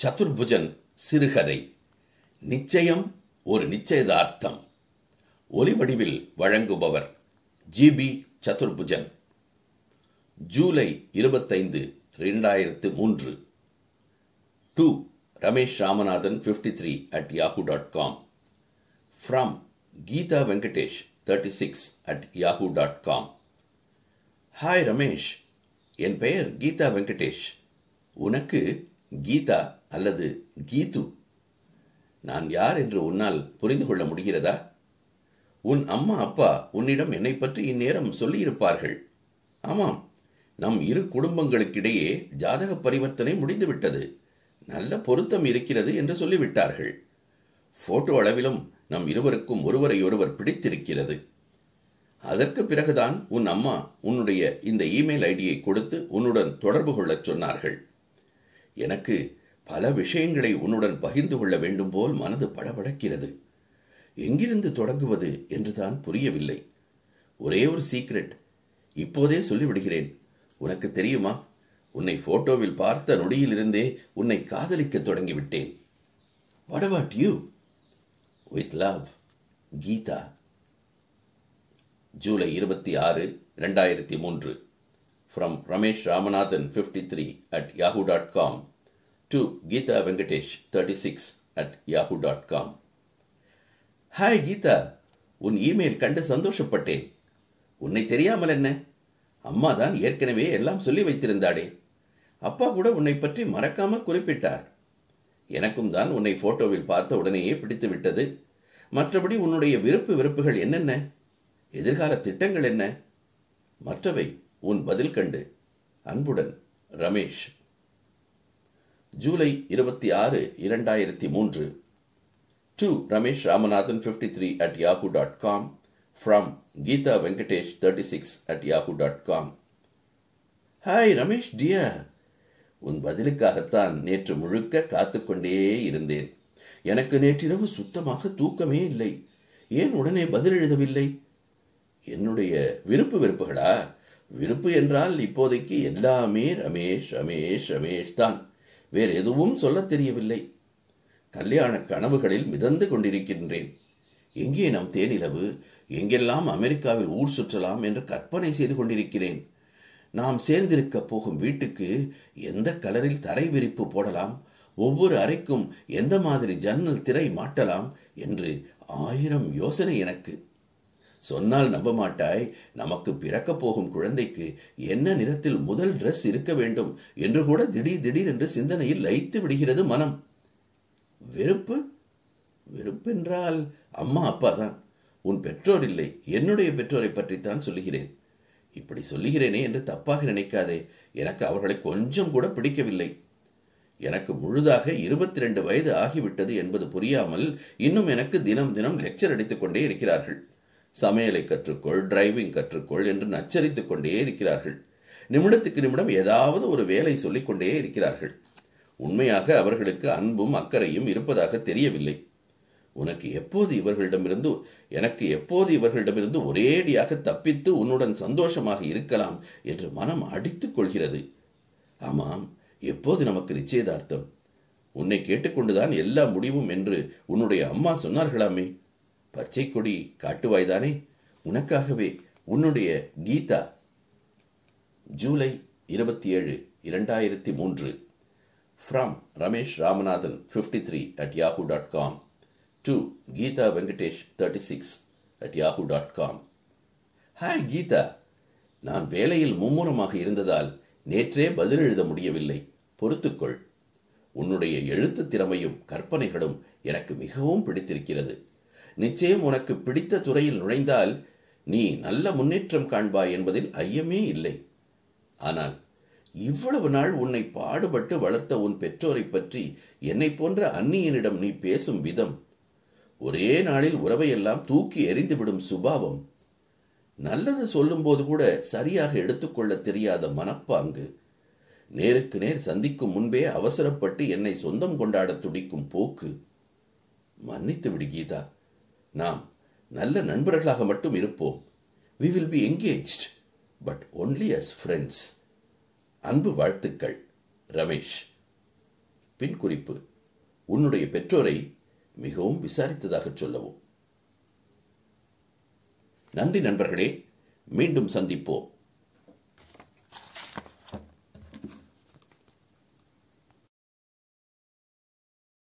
சதுர்புஜன் சிறுகதை. நிச்சயம் ஒரு நிச்சயதார்த்தம். ஒலிவடிவில் வழங்குபவர் ஜி.பி. Chaturbhujan. July 25, 2003. To Ramesh Ramanathan 53 at yahoo.com. From Geeta Venkatesh 36 at yahoo.com. Hi Ramesh, என் பெயர் கீதா வெங்கடேஷ். உனக்கு கீதா அல்லது கீது. நான் யார் என்று உன்னால் புரிந்து கொள்ள முடிகிறதா? உன் அம்மா அப்பா உன்னிடம் என்னை பற்றி இந்நேரம் சொல்லியிருப்பார்கள். ஆமாம், நம் இரு குடும்பங்களுக்கிடையே ஜாதக பரிவர்த்தனை முடிந்துவிட்டது, நல்ல பொருத்தம் இருக்கிறது என்று சொல்லிவிட்டார்கள். போட்டோ அளவிலும் நம் இருவருக்கும் ஒருவரையொருவர் பிடித்திருக்கிறது. அதற்கு பிறகுதான் உன் அம்மா உன்னுடைய இந்த இமெயில் ஐடியை கொடுத்து உன்னுடன் தொடர்பு கொள்ளச் சொன்னார்கள். எனக்கு பல விஷயங்களை உன்னுடன் பகிர்ந்து கொள்ள வேண்டும் போல் மனது படபடக்கிறது. எங்கிருந்து தொடங்குவது என்றுதான் புரியவில்லை. ஒரே ஒரு சீக்ரெட் இப்போதே சொல்லிவிடுகிறேன். உனக்கு தெரியுமா, உன்னை போட்டோவில் பார்த்த நொடியிலிருந்தே உன்னை காதலிக்க தொடங்கிவிட்டேன். What about you? With love, Geetha. July 26, 2003. From Ramesh Ramanathan 53 at yahoo.com to Geeta Venkatesh 36 at yahoo.com. Hi Geetha, உன் இமெயில் கண்டு சந்தோஷப்பட்டேன். உன்னை தெரியாமல் என்ன, அம்மா தான் ஏற்கனவே எல்லாம் சொல்லி வைத்திருந்தாளே. அப்பா கூட உன்னை பற்றி மறக்காமல் குறிப்பிட்டார். எனக்கும் தான் உன்னை போட்டோவில் பார்த்த உடனேயே பிடித்து விட்டது. மற்றபடி உன்னுடைய வெறுப்புகள் என்னென்ன, எதிர்கால திட்டங்கள் என்ன, மற்றவை உன் பதில் கண்டு அன்புடன் Ramesh. July 26, 2003. To Ramesh Ramanathan 53 at yahoo.com. From Geeta Venkatesh 36 at yahoo.com. Hi Ramesh dear, உன் பதிலுக்காகத்தான் நேற்று முழுக்க காத்துக்கொண்டே இருந்தேன். எனக்கு நேற்றிரவு சுத்தமாக தூக்கமே இல்லை. ஏன் உடனே பதில் எழுதவில்லை? என்னுடைய வெறுப்புகளா? விருப்பு என்றால் இப்போதைக்கு எல்லாமே ரமேஷ் ரமேஷ் ரமேஷ் தான். வேறு எதுவும் சொல்ல தெரியவில்லை. கல்யாண கனவுகளில் மிதந்து கொண்டிருக்கின்றேன். எங்கே நம் தேனிலவு, எங்கெல்லாம் அமெரிக்காவில் ஊர் சுற்றலாம் என்று கற்பனை செய்து கொண்டிருக்கிறேன். நாம் சேர்ந்திருக்க போகும் வீட்டுக்கு எந்த கலரில் தரை விரிப்பு போடலாம், ஒவ்வொரு அறைக்கும் எந்த மாதிரி ஜன்னல் திரை மாட்டலாம் என்று 1000 யோசனை எனக்கு. சொன்னால் நம்ப மாட்டாய், நமக்கு பிறக்கப் போகும் குழந்தைக்கு என்ன நிறத்தில் முதல் டிரெஸ் இருக்க வேண்டும் என்று கூட திடீர் என்று சிந்தனையில் லயித்து விடுகிறது மனம். வெறுப்பென்றால் அம்மா அப்பா தான். உன் பெற்றோர் இல்லை, என்னுடைய பெற்றோரை பற்றித்தான் சொல்லுகிறேன். இப்படி சொல்லுகிறேனே என்று தப்பாக நினைக்காதே. எனக்கு அவர்களை கொஞ்சம் கூட பிடிக்கவில்லை. எனக்கு முழுதாக 22 வயது ஆகிவிட்டது என்பது புரியாமல் இன்னும் எனக்கு தினம் லெக்சர் அடித்துக் கொண்டே இருக்கிறார்கள். சமையலை கற்றுக்கொள், டிரைவிங் கற்றுக்கொள் என்று நச்சரித்துக் கொண்டே இருக்கிறார்கள். நிமிடத்துக்கு நிமிடம் ஏதாவது ஒரு வேலை சொல்லிக் கொண்டே இருக்கிறார்கள். உண்மையாக அவர்களுக்கு அன்பும் அக்கறையும் இருப்பதாக தெரியவில்லை. எனக்கு எப்போது இவர்களிடமிருந்து ஒரேடியாக தப்பித்து உன்னுடன் சந்தோஷமாக இருக்கலாம் என்று மனம் அடித்துக் கொள்கிறது. ஆமாம், எப்போது நமக்கு நிச்சயதார்த்தம்? உன்னை கேட்டுக்கொண்டுதான் எல்லா முடிவும் என்று உன்னுடைய அம்மா சொன்னார்களாமே. பச்சை கொடி காட்டுவாய்தானே? உனக்காகவே உன்னுடைய Geetha. July 27, 2003. From Ramesh Ramanathan 53 at yahoo.com to Geeta Venkatesh 36 at yahoo.com. Hi Geetha, நான் வேலையில் மும்முரமாக இருந்ததால் நேற்றே பதில் எழுத முடியவில்லை, பொறுத்துக்கொள். உன்னுடைய எழுத்து திறமையும் கற்பனைகளும் எனக்கு மிகவும் பிடித்திருக்கிறது. நிச்சயம் உனக்கு பிடித்த துறையில் நுழைந்தால் நீ நல்ல முன்னேற்றம் காண்பாய் என்பதில் ஐயமே இல்லை. ஆனால் இவ்வளவு நாள் உன்னை பாடுபட்டு வளர்த்த உன் பெற்றோரை பற்றி என்னை போன்ற அந்நியனிடம் நீ பேசும் விதம், ஒரே நாளில் உறவையெல்லாம் தூக்கி எறிந்துவிடும் சுபாவம், நல்லது சொல்லும் போது கூட சரியாக எடுத்துக்கொள்ள தெரியாத மனப்பாங்கு, நேருக்கு நேர் சந்திக்கும் முன்பே அவசரப்பட்டு என்னை சொந்தம் கொண்டாட துடிக்கும் போக்கு, மன்னித்து விடு கீதா. நாம் நல்ல நண்பர்களாக மட்டும் இருப்போம். We will be engaged, but only as friends. அன்பு வாழ்த்துக்கள், ரமேஷ். பின் குறிப்பு: உன்னுடைய பெற்றோரை மிகவும் விசாரித்ததாக சொல்லவும். நன்றி நண்பர்களே, மீண்டும் சந்திப்போம்.